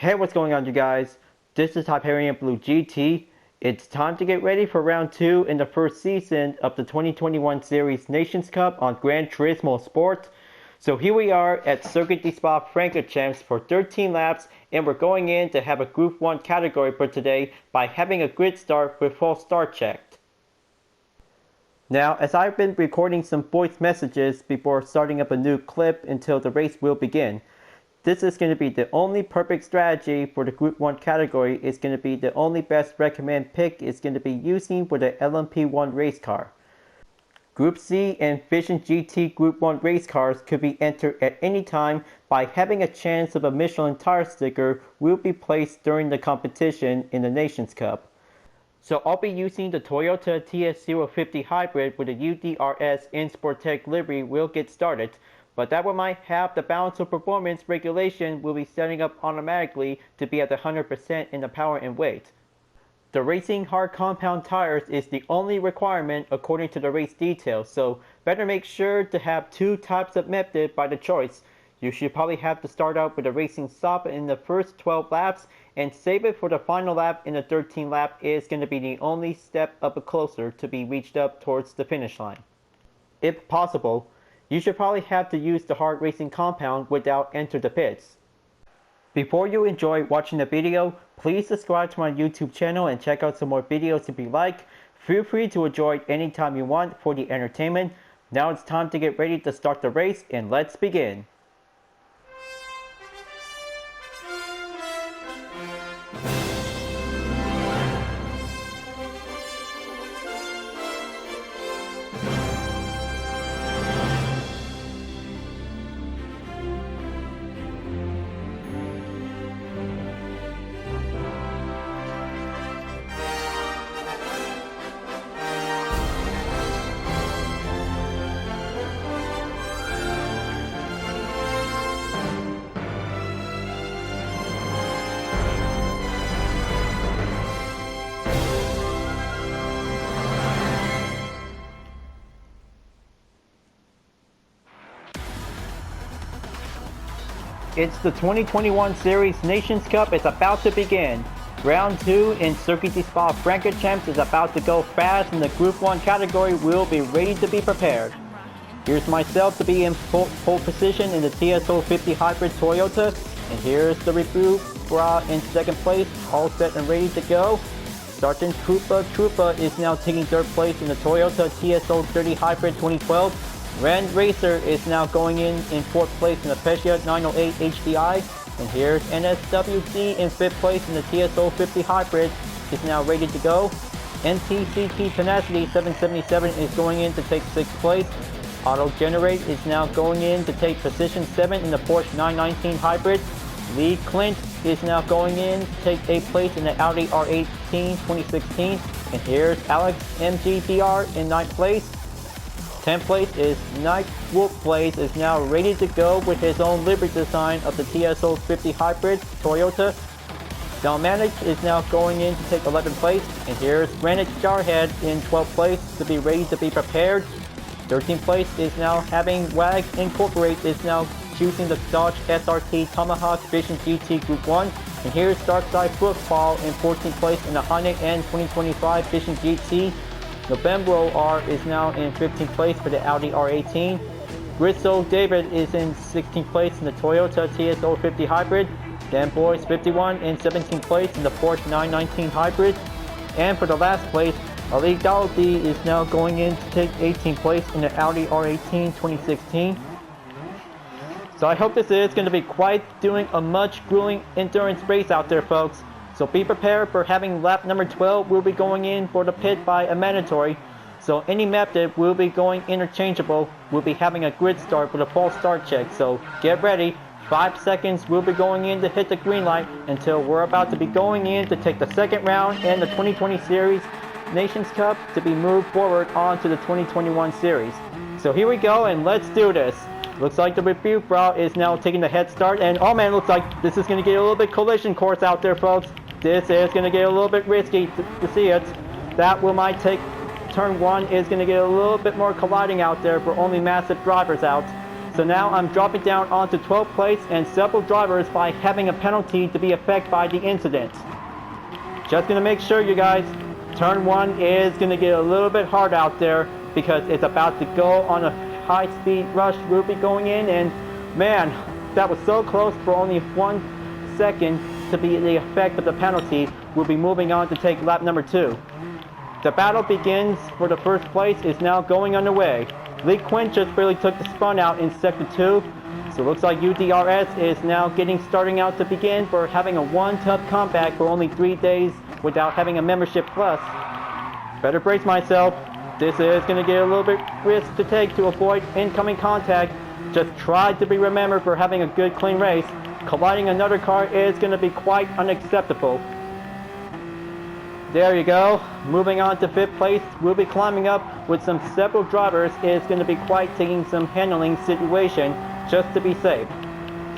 Hey, what's going on, you guys? This is Hyperion-Blue-GT. It's time to get ready for round 2 in the first season of the 2021 Series Nations Cup on Gran Turismo Sport. So here we are at Circuit de Spa-Francorchamps for 13 laps, and we're going in to have a Group 1 category for today by having a grid start with full start checked. Now, as I've been recording some voice messages before starting up a new clip until the race will begin, this is going to be the only perfect strategy for the Group 1 category. It's going to be the only best recommend pick is going to be using for the LMP1 race car. Group C and Vision GT Group 1 race cars could be entered at any time by having a chance of a Michelin tire sticker will be placed during the competition in the Nations Cup. So I'll be using the Toyota TS050 Hybrid with a UDRS in Sportec livery will get started, but that one might have the balance of performance regulation will be setting up automatically to be at 100% in the power and weight. The racing hard compound tires is the only requirement according to the race details, so better make sure to have two types of method by the choice. You should probably have to start out with a racing stop in the first 12 laps and save it for the final lap in the 13th lap is going to be the only step up closer to be reached up towards the finish line. If possible, you should probably have to use the hard racing compound without enter the pits. Before you enjoy watching the video, please subscribe to my YouTube channel and check out some more videos if you like. Feel free to enjoy anytime you want for the entertainment. Now it's time to get ready to start the race and let's begin. It's the 2021 Series Nations Cup is about to begin. Round 2 in Circuit de Spa-Francorchamps is about to go fast and the Group 1 category will be ready to be prepared. Here's myself to be in pole position in the TS050 Hybrid Toyota, and here's the review bra in second place, all set and ready to go. Sergeant Troopa is now taking third place in the Toyota TS030 Hybrid 2012. Gran Racer is now going in fourth place in the Pescia 908 HDI. And here's NSWC in fifth place in the TS050 Hybrid is now ready to go. NTCT Tenacity 777 is going in to take sixth place. Auto Generate is now going in to take position 7 in the Porsche 919 Hybrid. Lee Clint is now going in to take 8th place in the Audi R18 2016. And here's Alex MGBR in 9th place. 10th place is Night Wolf Blaze is now ready to go with his own livery design of the TS050 Hybrid Toyota. Dalmanic is now going in to take 11th place, and here's Granite Jarhead in 12th place to be ready to be prepared. 13th place is now having WAG Incorporate is now choosing the Dodge SRT Tomahawk Vision GT Group 1, and here's Darkside Football in 14th place in the Hyundai N 2025 Vision GT. Novembro R is now in 15th place for the Audi R18. Grisel David is in 16th place in the Toyota TS050 Hybrid. Dan Boys 51 in 17th place in the Porsche 919 Hybrid. And for the last place, Ali Daldi is now going in to take 18th place in the Audi R18 2016. So I hope this is going to be quite doing a much grueling endurance race out there, folks. So be prepared for having lap number 12 will be going in for the pit by a mandatory. So any method will be going interchangeable. We'll be having a grid start with a full start check. So get ready. 5 seconds will be going in to hit the green light until we're about to be going in to take the second round and the 2020 Series Nations Cup to be moved forward on to the 2021 Series. So here we go and let's do this. Looks like the review bra is now taking the head start, and oh man, looks like this is going to get a little bit collision course out there, folks. This is going to get a little bit risky to see it. That will might take turn 1 is going to get a little bit more colliding out there for only massive drivers out. So now I'm dropping down onto 12th place and several drivers by having a penalty to be affected by the incident. Just gonna make sure, you guys, turn 1 is gonna get a little bit hard out there because it's about to go on a high-speed rush. We'll be going in, and man, that was so close for only 1 second to be the effect of the penalty. We'll be moving on to take lap number 2. The battle begins for the first place is now going underway. Lee Quinn just barely took the spun out in sector 2, so it looks like UDRS is now starting out to begin for having a one tough comeback for only 3 days without having a membership plus. Better brace myself. This is going to get a little bit risk to take to avoid incoming contact. Just try to be remembered for having a good clean race. Colliding another car is going to be quite unacceptable. There you go. Moving on to 5th place, we'll be climbing up with several drivers. Is going to be quite taking some handling situation just to be safe.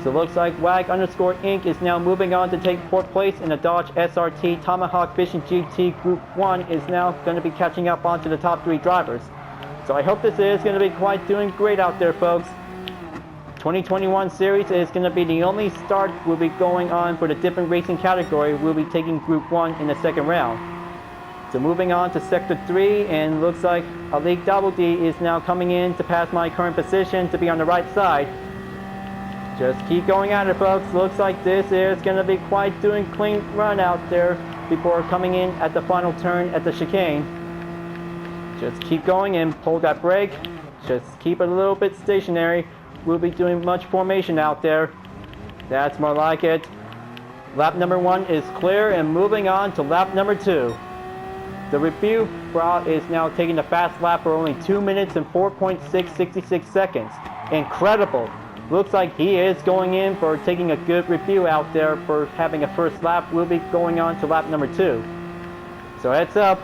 So it looks like WAG_Inc. is now moving on to take 4th place, and the Dodge SRT Tomahawk Vision GT Group 1 is now going to be catching up onto the top 3 drivers. So I hope this is going to be quite doing great out there, folks. 2021 series is going to be the only start we'll be going on for the different racing category. We'll be taking Group 1 in the 2nd round. So moving on to Sector 3, and looks like Alik Double D is now coming in to pass my current position to be on the right side. Just keep going at it, folks. Looks like this is going to be quite doing clean run out there before coming in at the final turn at the chicane. Just keep going and pull that brake. Just keep it a little bit stationary. We'll be doing much formation out there. That's more like it. Lap number 1 is clear, and moving on to lap number 2. The review route is now taking the fast lap for only 2 minutes and 4.666 seconds. Incredible. Looks like he is going in for taking a good review out there for having a first lap. We'll be going on to lap number 2. So heads up.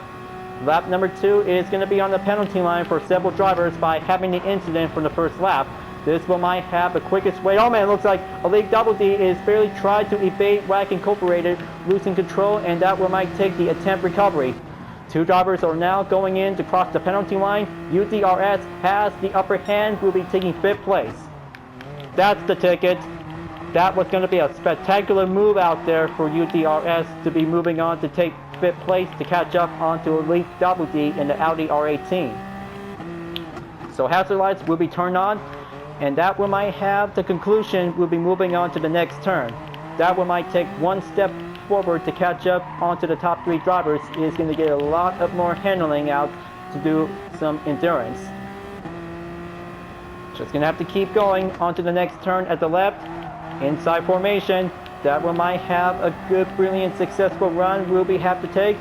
Lap number 2 is going to be on the penalty line for several drivers by having the incident from the first lap. This will might have the quickest way. Oh man, it looks like Alik Double D is barely tried to evade WAG Incorporated, losing control, and that will might take the attempt recovery. 2 drivers are now going in to cross the penalty line. UDRS has the upper hand, will be taking 5th place. That's the ticket. That was going to be a spectacular move out there for UDRS to be moving on to take 5th place to catch up onto Alik Double D in the Audi R18. So hazard lights will be turned on, and that one might have the conclusion. We'll be moving on to the next turn. That one might take 1 step forward to catch up onto the top 3 drivers. Is going to get a lot of more handling out to do some endurance. Just going to have to keep going onto the next turn at the left. Inside formation. That one might have a good, brilliant, successful run we'll be have to take.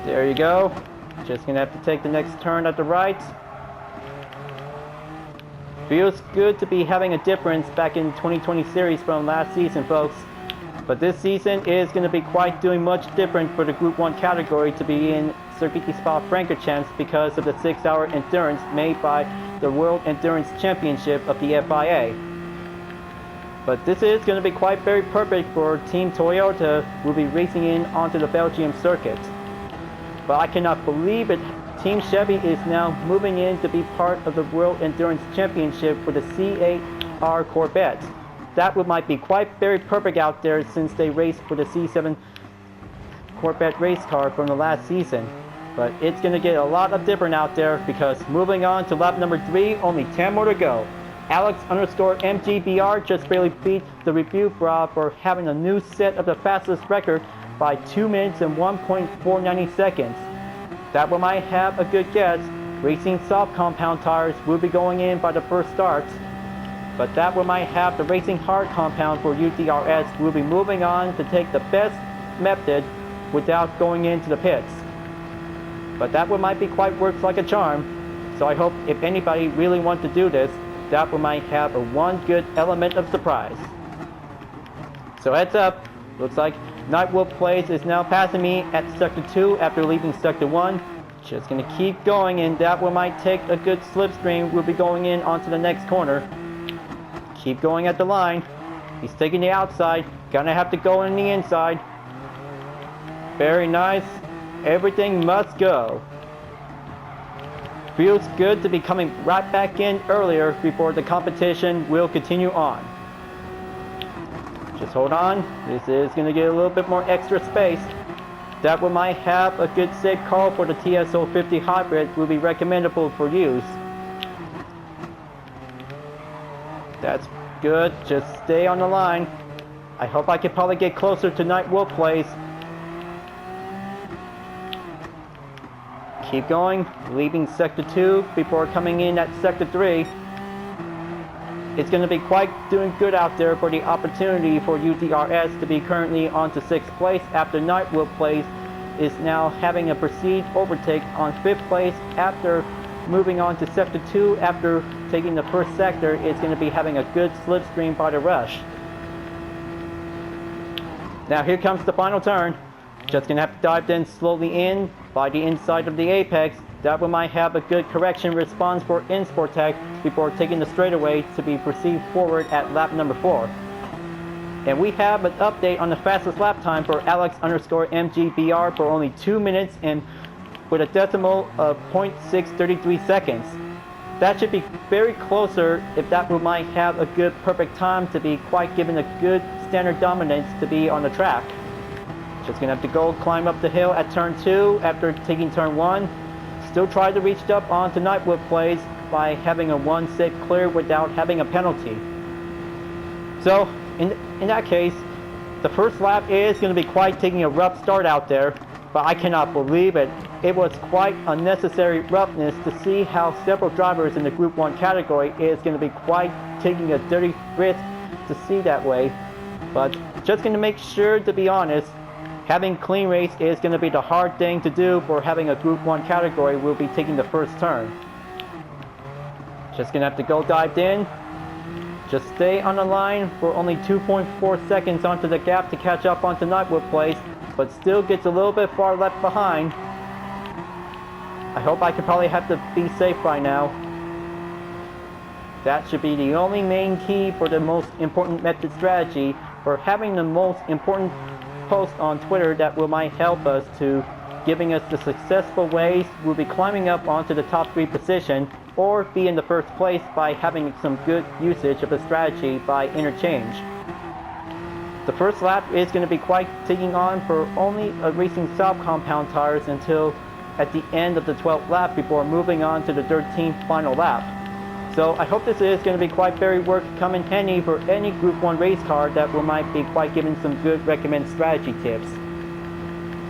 There you go. Just going to have to take the next turn at the right. Feels good to be having a difference back in 2020 series from last season, folks. But this season is going to be quite doing much different for the Group 1 category to be in Circuit Spa-Francorchamps because of the 6-hour endurance made by the World Endurance Championship of the FIA. But this is going to be quite very perfect for Team Toyota, who will be racing in onto the Belgium circuit. But I cannot believe it. Team Chevy is now moving in to be part of the World Endurance Championship for the C8R Corvette. That might be quite very perfect out there since they raced for the C7 Corvette race car from the last season. But it's going to get a lot of different out there because moving on to lap number 3, only 10 more to go. Alex_MGBR just barely beat the review for having a new set of the fastest record by 2 minutes and 1.490 seconds. That one might have a good guess. Racing soft compound tires will be going in by the first start. But that one might have the racing hard compound for UDRS. Will be moving on to take the best method without going into the pits. But that one might be quite works like a charm. So I hope if anybody really wants to do this, that one might have a one good element of surprise. So heads up. Looks like Nightwolf Plays is now passing me at Sector 2 after leaving Sector 1. Just going to keep going, and that one might take a good slipstream. We'll be going in onto the next corner. Keep going at the line. He's taking the outside. Gonna have to go in the inside. Very nice. Everything must go. Feels good to be coming right back in earlier before the competition will continue on. Just hold on. This is going to get a little bit more extra space. That one might have a good safe call for the TSO50 hybrid will be recommendable for use. That's good. Just stay on the line. I hope I can probably get closer to Night Wolf Place. Keep going, leaving Sector 2 before coming in at Sector 3. It's going to be quite doing good out there for the opportunity for UDRS to be currently on to 6th place after Night Wolf Place is now having a perceived overtake on 5th place after moving on to Sector 2 after taking the first sector. It's going to be having a good slipstream by the rush. Now here comes the final turn. Just going to have to dive in slowly in by the inside of the apex. That one might have a good correction response for Insportec before taking the straightaway to be perceived forward at lap number 4. And we have an update on the fastest lap time for Alex_MGBR for only 2 minutes and with a decimal of 0.633 seconds. That should be very closer if that one might have a good perfect time to be quite given a good standard dominance to be on the track. Just gonna have to go climb up the hill at turn 2 after taking turn 1. Still try to reach up onto Night Wolf Place by having a 1 safe clear without having a penalty. So in that case, the first lap is going to be quite taking a rough start out there, but I cannot believe it. It was quite unnecessary roughness to see how several drivers in the Group 1 category is going to be quite taking a dirty risk to see that way. But just going to make sure, to be honest, having clean race is going to be the hard thing to do for having a Group 1 category. We'll be taking the first turn. Just going to have to go dived in. Just stay on the line for only 2.4 seconds onto the gap to catch up onto Night Wolf Place, but still gets a little bit far left behind. I hope I could probably have to be safe by now. That should be the only main key for the most important method strategy for having the most important post on Twitter that might help us to giving us the successful ways we'll be climbing up onto the top 3 position or be in the first place by having some good usage of the strategy by interchange. The first lap is going to be quite taking on for only a Racing South compound tires until at the end of the 12th lap before moving on to the 13th final lap. So I hope this is going to be quite very work come in handy for any Group 1 race car that might be quite giving some good recommended strategy tips.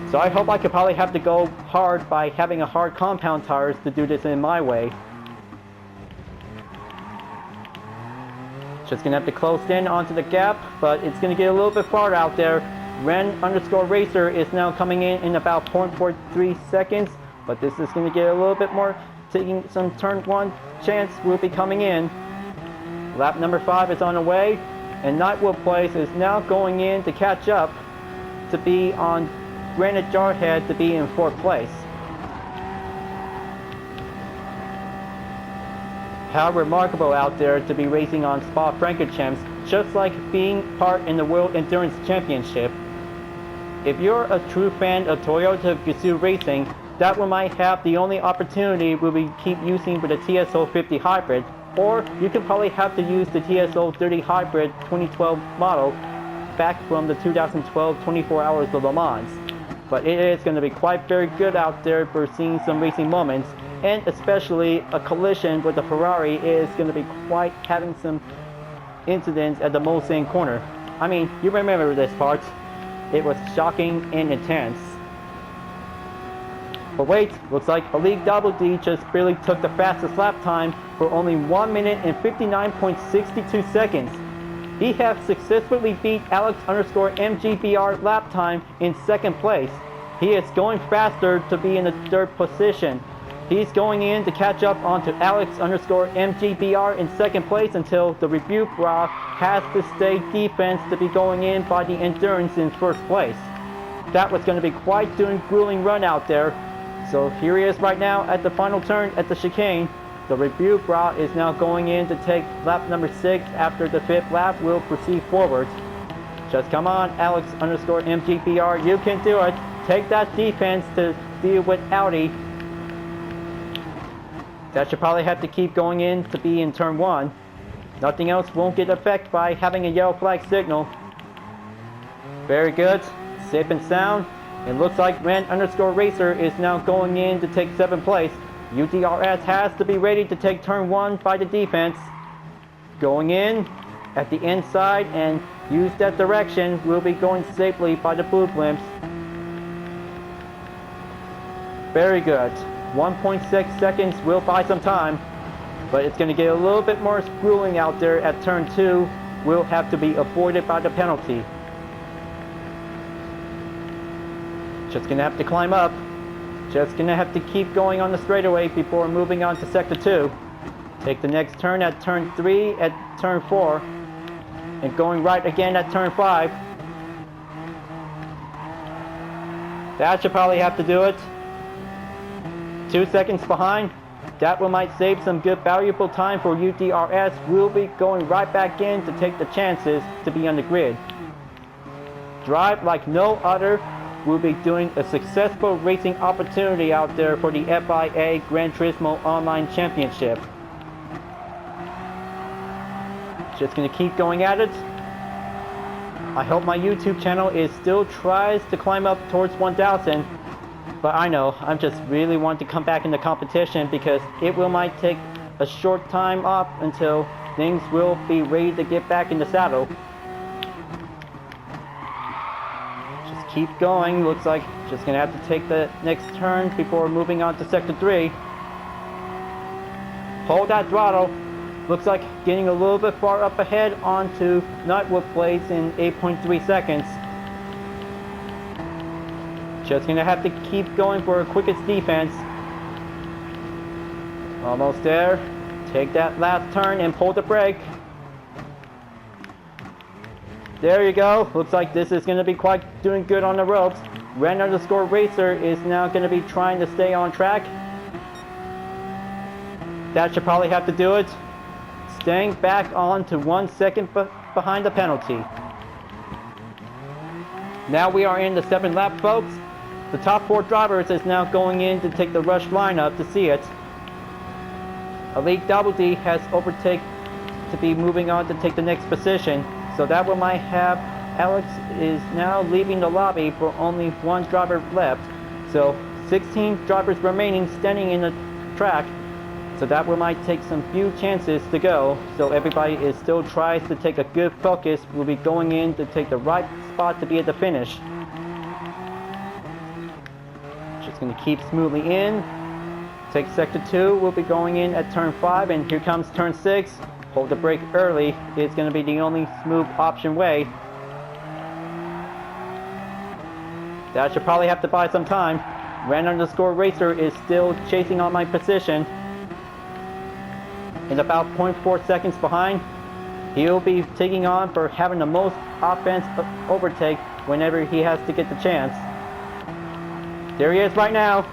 So I hope I could probably have to go hard by having a hard compound tires to do this in my way. Just going to have to close in onto the gap, but it's going to get a little bit far out there. Ren_Racer is now coming in about 0.43 seconds, but this is going to get a little bit more, taking some turn 1 chance will be coming in. Lap number 5 is on the way, and Night Wolf Place is now going in to catch up to be on Granite Jarhead to be in 4th place. How remarkable out there to be racing on Spa-Francorchamps, just like being part in the World Endurance Championship. If you're a true fan of Toyota Gazoo Racing, that one might have the only opportunity will be keep using with the TSO50 Hybrid, or you can probably have to use the TSO30 Hybrid 2012 model back from the 2012 24 Hours of Le Mans. But it is going to be quite very good out there for seeing some racing moments, and especially a collision with the Ferrari is going to be quite having some incidents at the Mulsanne corner. I mean, you remember this part. It was shocking and intense. But wait, looks like Elite Double D just barely took the fastest lap time for only 1 minute and 59.62 seconds. He has successfully beat Alex_MGBR lap time in 2nd place. He is going faster to be in the 3rd position. He's going in to catch up onto Alex_MGBR in 2nd place until the rebuke bra has to stay defense to be going in by the Endurance in 1st place. That was going to be quite doing grueling run out there. So here he is right now at the final turn at the chicane. The rebuke bra is now going in to take lap number 6 after the 5th lap will proceed forward. Just come on, Alex_MGBR, you can do it. Take that defense to deal with Audi. That should probably have to keep going in to be in turn 1. Nothing else won't get affected by having a yellow flag signal. Very good. Safe and sound. It looks like Ren_Racer is now going in to take 7th place. UDRS has to be ready to take turn 1 by the defense. Going in at the inside and use that direction. Will be going safely by the blue blimps. Very good. 1.6 seconds will buy some time, but it's going to get a little bit more grueling out there at turn 2. Will have to be avoided by the penalty. Just going to have to climb up. Just going to have to keep going on the straightaway before moving on to sector 2. Take the next turn at turn 3, at turn 4, and going right again at turn 5. That should probably have to do it. 2 seconds behind. That will might save some good valuable time for UDRS. We'll be going right back in to take the chances to be on the grid. Drive like no other. We'll be doing a successful racing opportunity out there for the FIA Gran Turismo Online Championship. Just going to keep going at it. I hope my YouTube channel is still tries to climb up towards 1,000. But I know, I just really want to come back in the competition because it will might take a short time off until things will be ready to get back in the saddle. Just keep going. Looks like just going to have to take the next turn before moving on to sector 3. Hold that throttle. Looks like getting a little bit far up ahead onto Nutwood Place in 8.3 seconds. Just gonna have to keep going for a quickest defense. Almost there. Take that last turn and pull the brake. There you go. Looks like this is gonna be quite doing good on the ropes. Ren_Racer is now gonna be trying to stay on track. That should probably have to do it. Staying back on to 1 second behind the penalty. Now we are in the 7th lap, folks. The top 4 drivers is now going in to take the rush lineup to see it. Elite Double D has overtaken to be moving on to take the next position. So that one might have Alex is now leaving the lobby for only 1 driver left. So 16 drivers remaining standing in the track. So that one might take some few chances to go. So everybody is still tries to take a good focus. We'll be going in to take the right spot to be at the finish. Just going to keep smoothly in. Take sector 2. We'll be going in at turn 5, and here comes turn 6. Hold the brake early. It's going to be the only smooth option way. That should probably have to buy some time. Ren_Racer is still chasing on my position. And about 0.4 seconds behind. He'll be taking on for having the most offense overtake whenever he has to get the chance. There he is right now.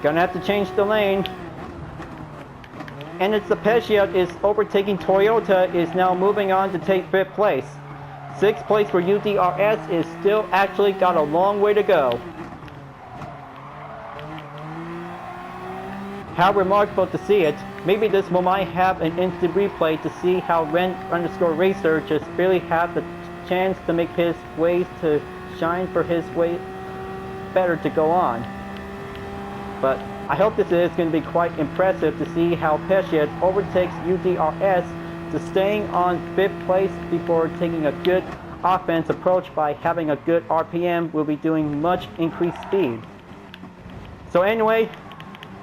Gonna have to change the lane. And it's the Pescia is overtaking Toyota, is now moving on to take 5th place. 6th place for UDRS is still actually got a long way to go. How remarkable to see it. Maybe this one might have an instant replay to see how Ren_Racer just barely had the chance to make his ways to shine for his way better to go on. But I hope this is going to be quite impressive to see how Pescia overtakes UDRS to staying on 5th place before taking a good offense approach by having a good RPM. Will be doing much increased speed. So anyway,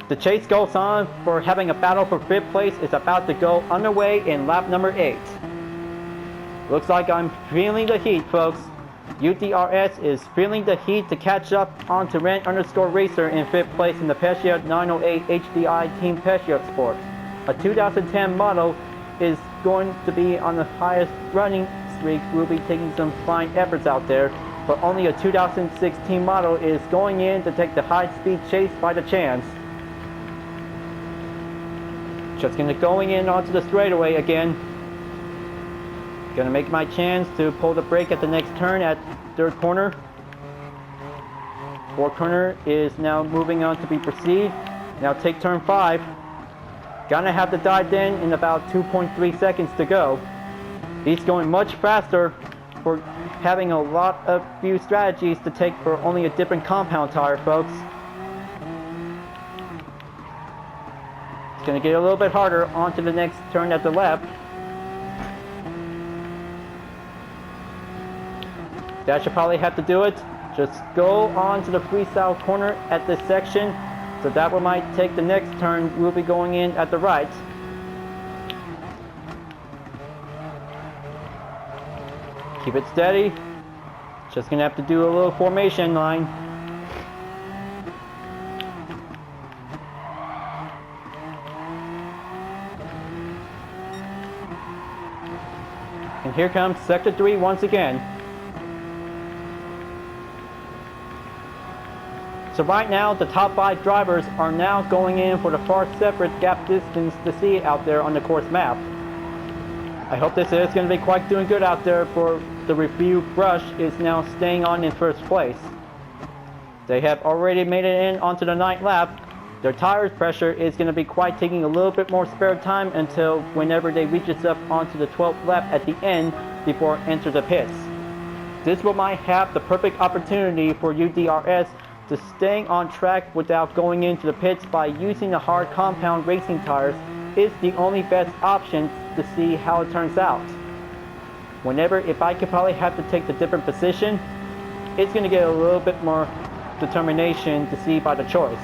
the chase goes on for having a battle for 5th place is about to go underway in lap number 8. Looks like I'm feeling the heat, folks. UDRS is feeling the heat to catch up onto Ren_Racer in 5th place in the Pescia 908 HDI Team Pescia Sport. A 2010 model is going to be on the highest running streak. We'll be taking some fine efforts out there, but only a 2016 model is going in to take the high-speed chase by the chance. Just gonna going in onto the straightaway again. Gonna make my chance to pull the brake at the next turn at 3rd corner. 4th corner is now moving on to be proceed. Now take turn 5. Gonna have to dive in about 2.3 seconds to go. He's going much faster for having a lot of few strategies to take for only a different compound tire, folks. It's gonna get a little bit harder onto the next turn at the left. That should probably have to do it. Just go on to the freestyle corner at this section. So that one might take the next turn. We'll be going in at the right. Keep it steady. Just gonna have to do a little formation line. And here comes Sector 3 once again. So right now, the top 5 drivers are now going in for the far separate gap distance to see out there on the course map. I hope this is going to be quite doing good out there, for the review brush is now staying on in first place. They have already made it in onto the 9th lap. Their tires pressure is going to be quite taking a little bit more spare time until whenever they reaches up onto the 12th lap at the end before enter the pits. This will might have the perfect opportunity for UDRS to staying on track without going into the pits by using the hard compound racing tires is the only best option to see how it turns out. Whenever, if I could probably have to take the different position, it's going to get a little bit more determination to see by the choice.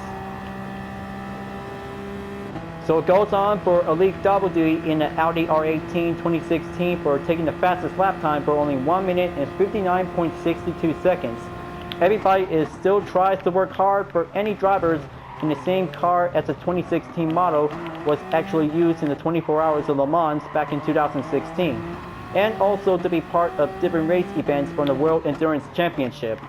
So it goes on for Elite Double Duty in the Audi R18 2016 for taking the fastest lap time for only 1 minute and 59.62 seconds. Everybody still tries to work hard for any drivers in the same car as the 2016 model was actually used in the 24 Hours of Le Mans back in 2016. And also to be part of different race events from the World Endurance Championship.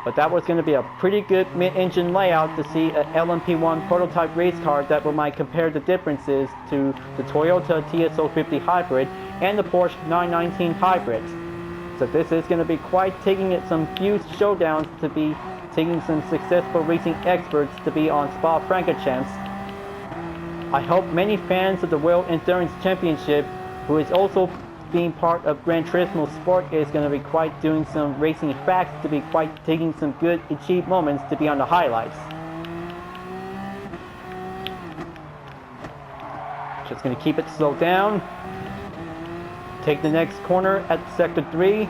But that was going to be a pretty good mid-engine layout to see an LMP1 prototype race car that might compare the differences to the Toyota TS050 Hybrid and the Porsche 919 Hybrid. So this is going to be quite taking it some few showdowns to be taking some successful racing experts to be on Spa-Francorchamps. I hope many fans of the World Endurance Championship, who is also being part of Gran Turismo Sport, is going to be quite doing some racing facts to be quite taking some good achieved moments to be on the highlights. Just going to keep it slowed down. Take the next corner at Sector 3.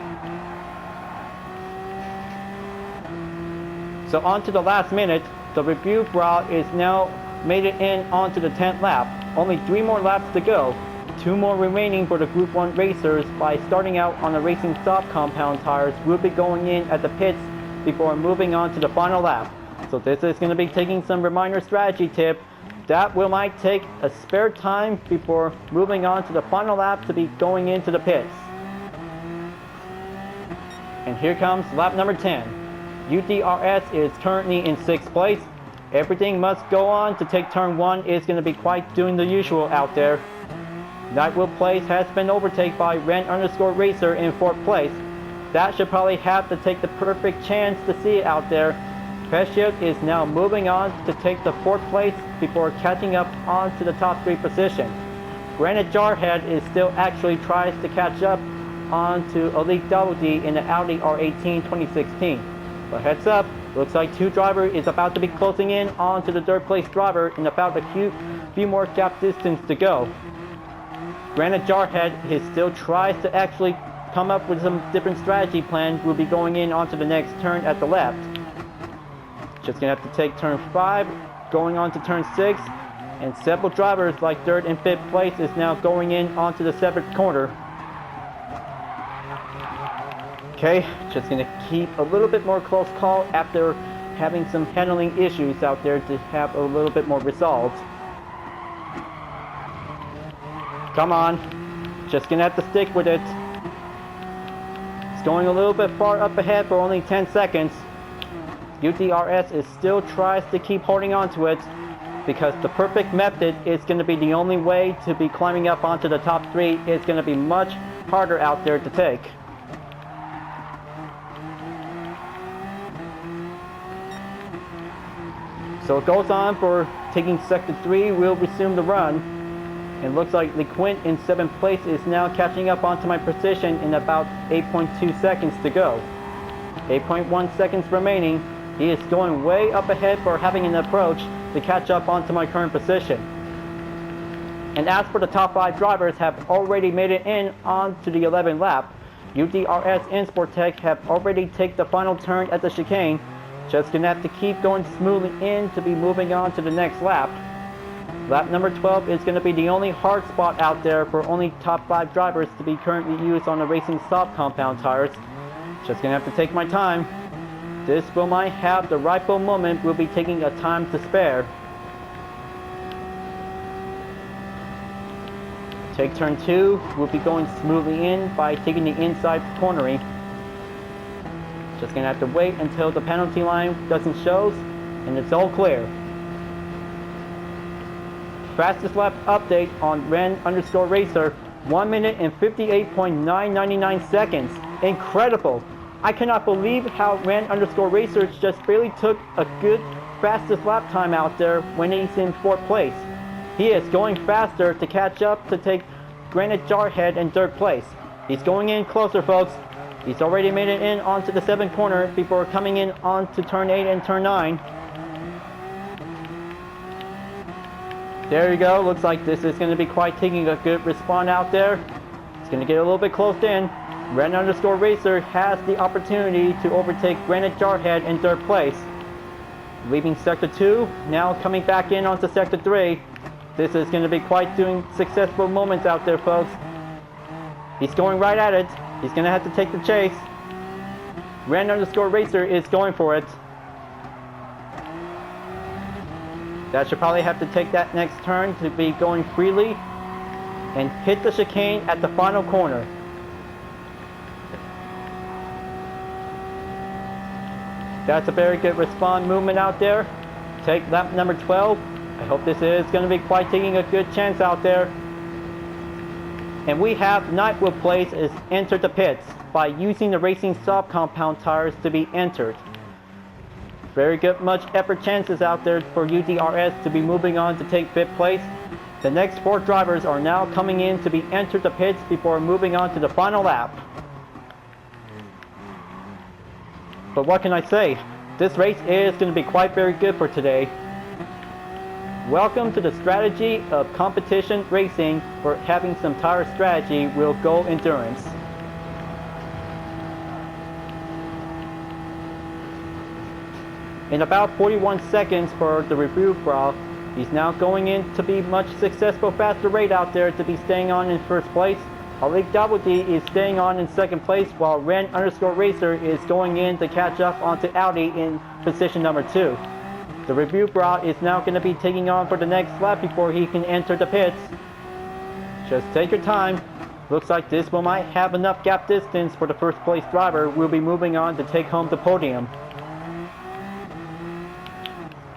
So on to the last minute, the review bra is now made it in onto the 10th lap. Only 3 more laps to go. 2 more remaining for the Group 1 racers. By starting out on the Racing Soft compound tires, we'll be going in at the pits before moving on to the final lap. So this is going to be taking some reminder strategy tip. That might take a spare time before moving on to the final lap to be going into the pits. And here comes lap number 10. UDRS is currently in 6th place. Everything must go on to take turn 1 is going to be quite doing the usual out there. Nightwood Place has been overtaken by Ren_Racer in 4th place. That should probably have to take the perfect chance to see it out there. Pesciot is now moving on to take the 4th place before catching up on to the top 3 positions. Granite Jarhead is still actually tries to catch up on to Elite Double D in the Audi R18 2016. But heads up, looks like 2 driver is about to be closing in on to the 3rd place driver in about a few more gap distance to go. Granite Jarhead still tries to actually come up with some different strategy plan. We'll be going in onto the next turn at the left. Just gonna have to take turn 5, going on to turn 6, and several drivers like 3rd and 5th place is now going in onto the 7th corner. Okay, just gonna keep a little bit more close call after having some handling issues out there to have a little bit more resolved. Come on, just gonna have to stick with it. It's going a little bit far up ahead for only 10 seconds. UDRS is still tries to keep holding on to it because the perfect method is going to be the only way to be climbing up onto the top 3. It's going to be much harder out there to take. So it goes on for taking sector 3 will resume the run. It looks like LeQuint in 7th place is now catching up onto my position in about 8.2 seconds to go. 8.1 seconds remaining. He is going way up ahead for having an approach to catch up onto my current position. And as for the top 5 drivers have already made it in onto the 11th lap. UDRS and Sportec have already taken the final turn at the chicane. Just gonna have to keep going smoothly in to be moving on to the next lap. Lap number 12 is going to be the only hard spot out there for only top 5 drivers to be currently used on the racing soft compound tires. Just going to have to take my time. This will might have the rightful moment. We'll be taking a time to spare. Take turn 2. We'll be going smoothly in by taking the inside cornering. Just going to have to wait until the penalty line doesn't show and it's all clear. Fastest lap update on Ren_Racer, 1 minute and 58.999 seconds. Incredible! I cannot believe how Ren_Racer just barely took a good fastest lap time out there when he's in 4th place. He is going faster to catch up to take Granite Jarhead in 3rd place. He's going in closer, folks. He's already made it in onto the 7th corner before coming in onto turn 8 and turn 9. There you go. Looks like this is going to be quite taking a good respawn out there. It's going to get a little bit close in. Ren_Racer has the opportunity to overtake Granite Jarhead in 3rd place. Leaving sector 2, now coming back in onto sector 3. This is going to be quite doing successful moments out there, folks. He's going right at it. He's going to have to take the chase. Ren_Racer is going for it. That should probably have to take that next turn to be going freely and hit the chicane at the final corner. That's a very good respawn movement out there. Take lap number 12. I hope this is going to be quite taking a good chance out there. And we have Nightwood Place is entered the pits by using the racing soft compound tires to be entered. Very good, much effort chances out there for UDRS to be moving on to take 5th place. The next 4 drivers are now coming in to be entered the pits before moving on to the final lap. But what can I say? This race is going to be quite very good for today. Welcome to the strategy of competition racing, where having some tire strategy will go endurance. In about 41 seconds for the review bra, he's now going in to be much successful faster rate out there to be staying on in 1st place. Alik Double-D is staying on in 2nd place, while Ren_Racer is going in to catch up onto Audi in position number 2. The review bra is now going to be taking on for the next lap before he can enter the pits. Just take your time. Looks like this will might have enough gap distance for the 1st place driver. We'll be moving on to take home the podium.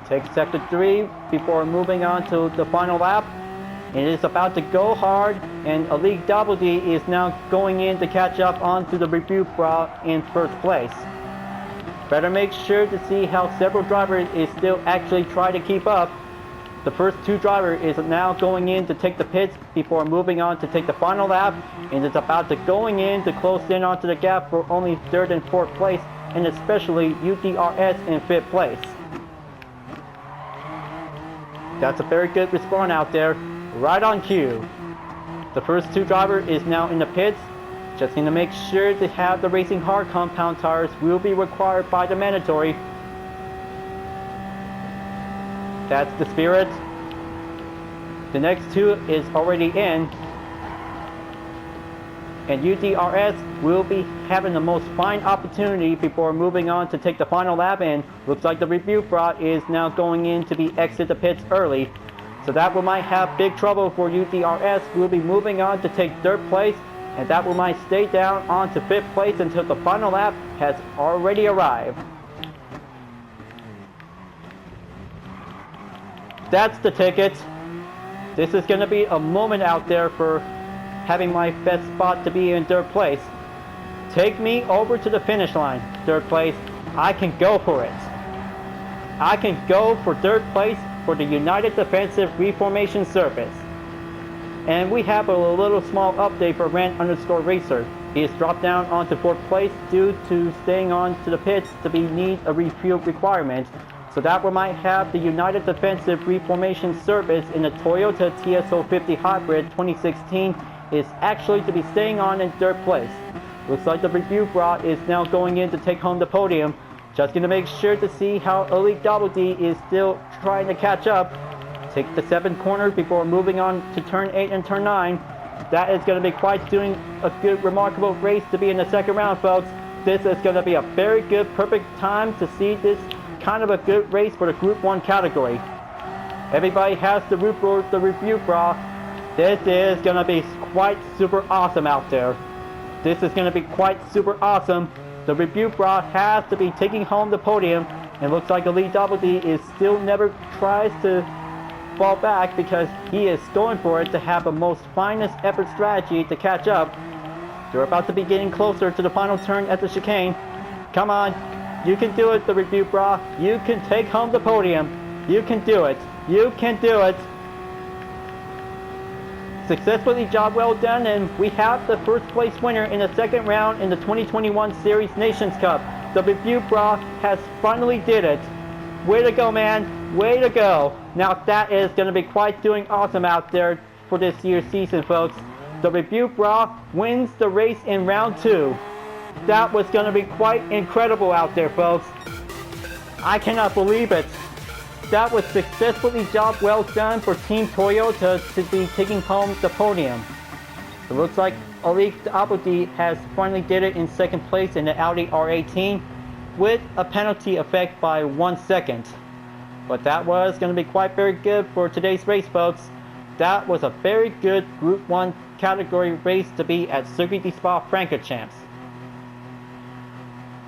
Take sector 3 before moving on to the final lap. It is about to go hard, and Alik Double-D is now going in to catch up onto the review bra in 1st place. Better make sure to see how several drivers is still actually trying to keep up. The first 2 drivers is now going in to take the pits before moving on to take the final lap, and it's about to going in to close in onto the gap for only 3rd and 4th place, and especially UDRS in 5th place. That's a very good respawn out there, right on cue. The first 2 drivers is now in the pits. Just going to make sure to have the racing hard compound tires will be required by the mandatory. That's the spirit. The next 2 is already in. And UDRS will be having the most fine opportunity before moving on to take the final lap, and looks like the review bra is now going in to be exit the pits early. So that will might have big trouble for UDRS. We'll be moving on to take 3rd place, and that will might stay down on to 5th place until the final lap has already arrived. That's the ticket. This is going to be a moment out there for having my best spot to be in 3rd place. Take me over to the finish line, 3rd place. I can go for it. I can go for 3rd place for the United Defensive Reformation Service. And we have a little small update for Ran_Racer. He is dropped down onto 4th place due to staying on to the pits to need a refuel requirement. So that we might have the United Defensive Reformation Service in the Toyota TS050 Hybrid 2016 is actually to be staying on in 3rd place. Looks like the review bra is now going in to take home the podium. Just going to make sure to see how Elite Double D is still trying to catch up. Take the 7th corner before moving on to turn 8 and turn 9. That is going to be quite doing a good, remarkable race to be in the 2nd round, folks. This is going to be a very good, perfect time to see this kind of a good race for the Group 1 category. Everybody has the review bra. This is going to be quite super awesome out there. This is going to be quite super awesome. The review bra has to be taking home the podium. And looks like Elite Double D is still never tries to fall back because he is going for it to have a most finest effort strategy to catch up. They're about to be getting closer to the final turn at the chicane. Come on. You can do it, the review bra. You can take home the podium. You can do it. You can do it. Successfully, job well done, and we have the 1st place winner in the 2nd round in the 2021 Series Nations Cup. The review bra has finally did it. Way to go, man. Way to go. Now that is going to be quite doing awesome out there for this year's season, folks. The review bra wins the race in round 2. That was going to be quite incredible out there, folks. I cannot believe it. That was successfully job well done for Team Toyota to be taking home the podium. It looks like Elite Double D has finally did it in 2nd place in the Audi R18 with a penalty effect by 1 second. But that was going to be quite very good for today's race, folks. That was a very good Group 1 category race to be at Circuit de Spa-Francorchamps.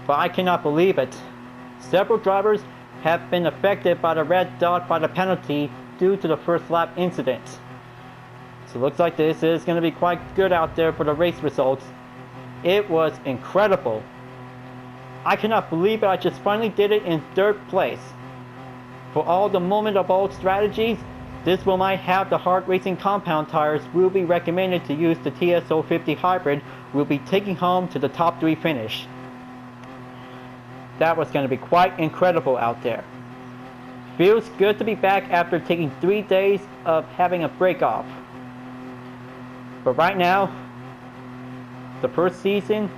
But I cannot believe it. Several drivers have been affected by the red dot by the penalty due to the 1st lap incident. So it looks like this is going to be quite good out there for the race results. It was incredible. I cannot believe it. I just finally did it in 3rd place. For all the moment of all strategies, this will might have the hard racing compound tires will be recommended to use the TS050 Hybrid will be taking home to the top 3 finish. That was going to be quite incredible out there. Feels good to be back after taking 3 days of having a break off. But right now, the 1st season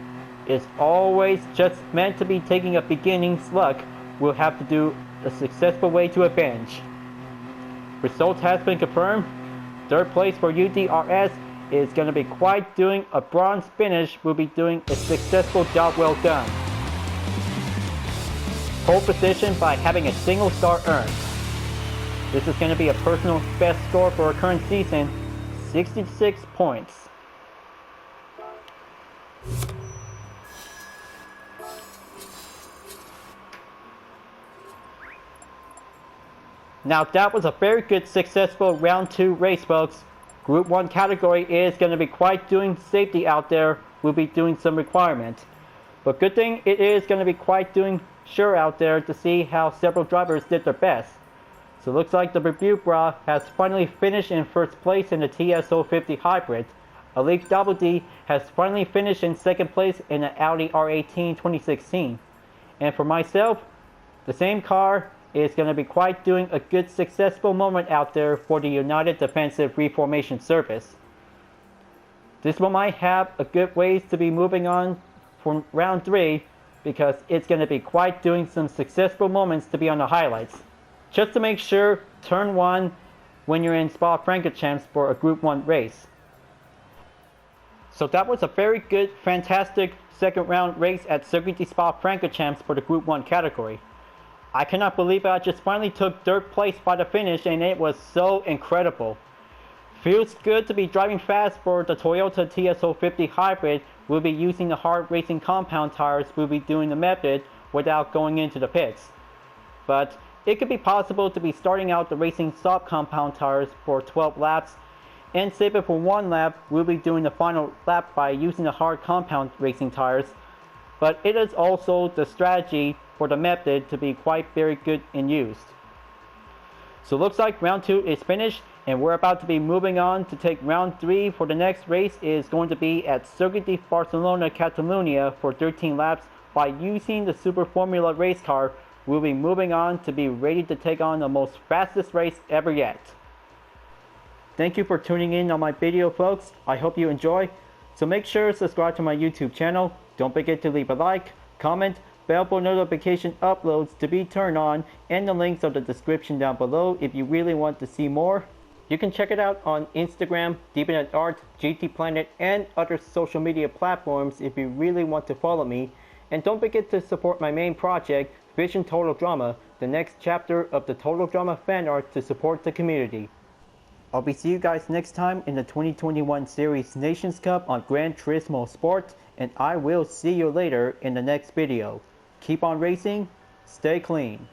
is always just meant to be taking a beginning slug. We'll have to do a successful way to avenge. Results has been confirmed. 3rd place for UDRS is going to be quite doing a bronze finish. Will be doing a successful job well done. Pole position by having a single star earned. This is going to be a personal best score for our current season, 66 points. Now that was a very good successful round 2 race, folks. Group 1 category is going to be quite doing safety out there. We'll be doing some requirements. But good thing it is going to be quite doing sure out there to see how several drivers did their best. So it looks like the review bra has finally finished in 1st place in the TS050 Hybrid. Elite Double D has finally finished in 2nd place in the Audi R18 2016. And for myself, the same car is going to be quite doing a good successful moment out there for the United Defensive Reformation Service. This one might have a good ways to be moving on from round 3 because it's going to be quite doing some successful moments to be on the highlights. Just to make sure, turn 1 when you're in Spa-Francorchamps for a Group 1 race. So that was a very good, fantastic 2nd round race at Circuit de Spa-Francorchamps for the Group 1 category. I cannot believe I just finally took 3rd place by the finish, and it was so incredible. Feels good to be driving fast for the Toyota TS050 Hybrid. We'll be using the hard racing compound tires. We'll be doing the method without going into the pits. But it could be possible to be starting out the racing soft compound tires for 12 laps and save it for 1 lap. We'll be doing the final lap by using the hard compound racing tires. But it is also the strategy for the method to be quite very good in use. So looks like round 2 is finished, and we're about to be moving on to take round 3. For the next race is going to be at Circuit de Barcelona, Catalunya for 13 laps. By using the Super Formula race car, we'll be moving on to be ready to take on the most fastest race ever yet. Thank you for tuning in on my video, folks. I hope you enjoy. So make sure to subscribe to my YouTube channel. Don't forget to leave a like, comment, bell for notification uploads to be turned on, and the links are in the description down below if you really want to see more. You can check it out on Instagram, Deepin Art, GT Planet, and other social media platforms if you really want to follow me. And don't forget to support my main project, Vision Total Drama, the next chapter of the Total Drama fan art to support the community. I'll be seeing you guys next time in the 2021 Series Nations Cup on Gran Turismo Sport, and I will see you later in the next video. Keep on racing, stay clean.